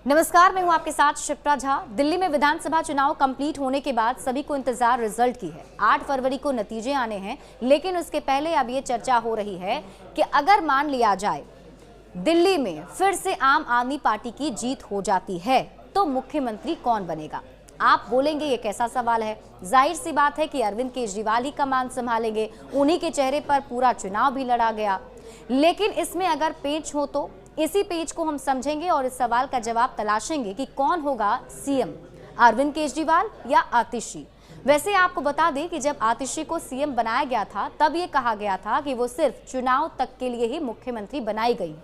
नमस्कार, मैं हूं आपके साथ शिप्रा झा। दिल्ली में विधानसभा चुनाव कंप्लीट होने के बाद सभी को इंतजार रिजल्ट की है। 8 फरवरी को नतीजे आने हैं, लेकिन उसके पहले अब ये चर्चा हो रही है कि अगर मान लिया जाए दिल्ली में फिर से आम आदमी पार्टी की जीत हो जाती है तो मुख्यमंत्री कौन बनेगा। आप बोलेंगे ये कैसा सवाल है। जाहिर सी बात है कि अरविंद केजरीवाल ही कमान संभालेंगे, उन्हीं के चेहरे पर पूरा चुनाव भी लड़ा गया। लेकिन इसमें अगर पेच हो तो इसी पेज को हम समझेंगे और इस सवाल का जवाब तलाशेंगे कि कौन होगा सीएम, अरविंद केजरीवाल या आतिशी। वैसे आपको बता दें कि जब आतिशी को सीएम बनाया गया था तब ये कहा गया था कि वो सिर्फ चुनाव तक के लिए ही मुख्यमंत्री बनाई गई।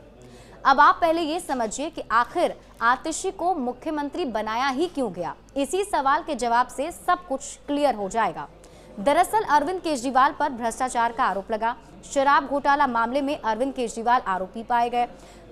अब आप पहले ये समझिए कि आखिर आतिशी को मुख्यमंत्री बनाया ही क्यों गया। इसी सवाल के जवाब से सब कुछ क्लियर हो जाएगा। दरअसल अरविंद केजरीवाल पर भ्रष्टाचार का आरोप लगा। शराब घोटाला मामले में अरविंद केजरीवाल आरोपी पाए गए।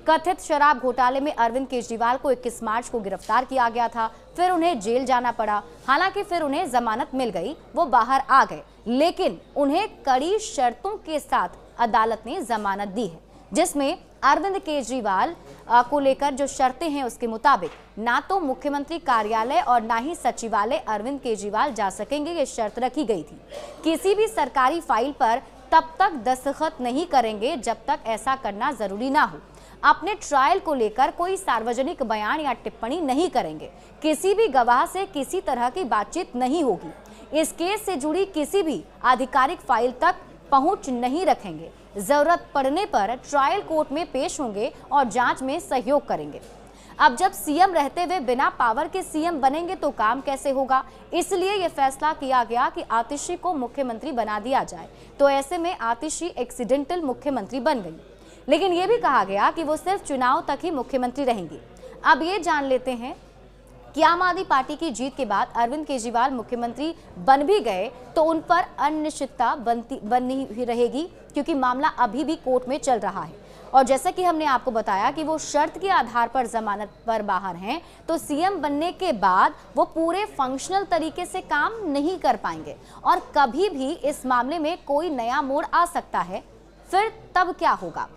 कथित शराब घोटाले में अरविंद केजरीवाल को 21 मार्च को गिरफ्तार किया गया था। फिर उन्हें जेल जाना पड़ा। हालांकि फिर उन्हें जमानत मिल गई, वो बाहर आ गए, लेकिन उन्हें कड़ी शर्तों के साथ अदालत ने जमानत दी है, जिसमें अरविंद केजरीवाल को लेकर जो शर्तें हैं उसके मुताबिक ना तो मुख्यमंत्री कार्यालय और ना ही सचिवालय अरविंद केजरीवाल जा सकेंगे, ये शर्त रखी गई थी। किसी भी सरकारी फाइल पर तब तक दस्तखत नहीं करेंगे जब तक ऐसा करना जरूरी ना हो। अपने ट्रायल को लेकर कोई सार्वजनिक बयान या टिप्पणी नहीं करेंगे। किसी भी गवाह से किसी तरह की बातचीत नहीं होगी। इस केस से जुड़ी किसी भी आधिकारिक फाइल तक पहुंच नहीं रखेंगे। जरूरत पड़ने पर ट्रायल कोर्ट में पेश होंगे और जांच में सहयोग करेंगे। अब जब सीएम रहते हुए बिना पावर के सीएम बनेंगे तो काम कैसे होगा। इसलिए यह फैसला किया गया कि आतिशी को मुख्यमंत्री बना दिया जाए। तो ऐसे में आतिशी एक्सीडेंटल मुख्यमंत्री बन गई, लेकिन यह भी कहा गया कि वो सिर्फ चुनाव तक ही मुख्यमंत्री रहेंगी। अब ये जान लेते हैं कि आम आदमी पार्टी की जीत के बाद अरविंद केजरीवाल मुख्यमंत्री बन भी गए तो उन पर अनिश्चितता बनी ही रहेगी, क्योंकि मामला अभी भी कोर्ट में चल रहा है। और जैसा कि हमने आपको बताया कि वो शर्त के आधार पर जमानत पर बाहर हैं, तो सीएम बनने के बाद वो पूरे फंक्शनल तरीके से काम नहीं कर पाएंगे और कभी भी इस मामले में कोई नया मोड़ आ सकता है। फिर तब क्या होगा,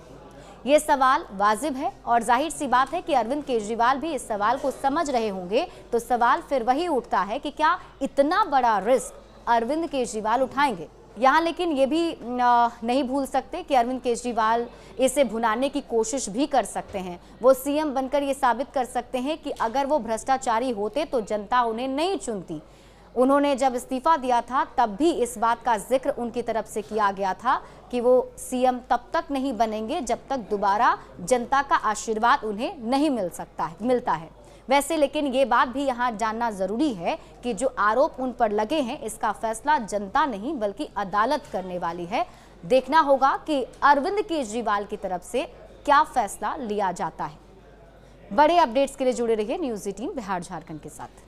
ये सवाल वाजिब है और जाहिर सी बात है कि अरविंद केजरीवाल भी इस सवाल को समझ रहे होंगे। तो सवाल फिर वही उठता है कि क्या इतना बड़ा रिस्क अरविंद केजरीवाल उठाएंगे यहाँ। लेकिन ये भी नहीं भूल सकते कि अरविंद केजरीवाल इसे भुनाने की कोशिश भी कर सकते हैं। वो सीएम बनकर ये साबित कर सकते हैं कि अगर वो भ्रष्टाचारी होते तो जनता उन्हें नहीं चुनती। उन्होंने जब इस्तीफा दिया था तब भी इस बात का जिक्र उनकी तरफ से किया गया था कि वो सीएम तब तक नहीं बनेंगे जब तक दोबारा जनता का आशीर्वाद उन्हें नहीं मिलता है। वैसे लेकिन ये बात भी यहाँ जानना जरूरी है कि जो आरोप उन पर लगे हैं इसका फैसला जनता नहीं बल्कि अदालत करने वाली है। देखना होगा कि अरविंद केजरीवाल की तरफ से क्या फैसला लिया जाता है। बड़े अपडेट्स के लिए जुड़े रहिए न्यूज़ 18 बिहार झारखंड के साथ।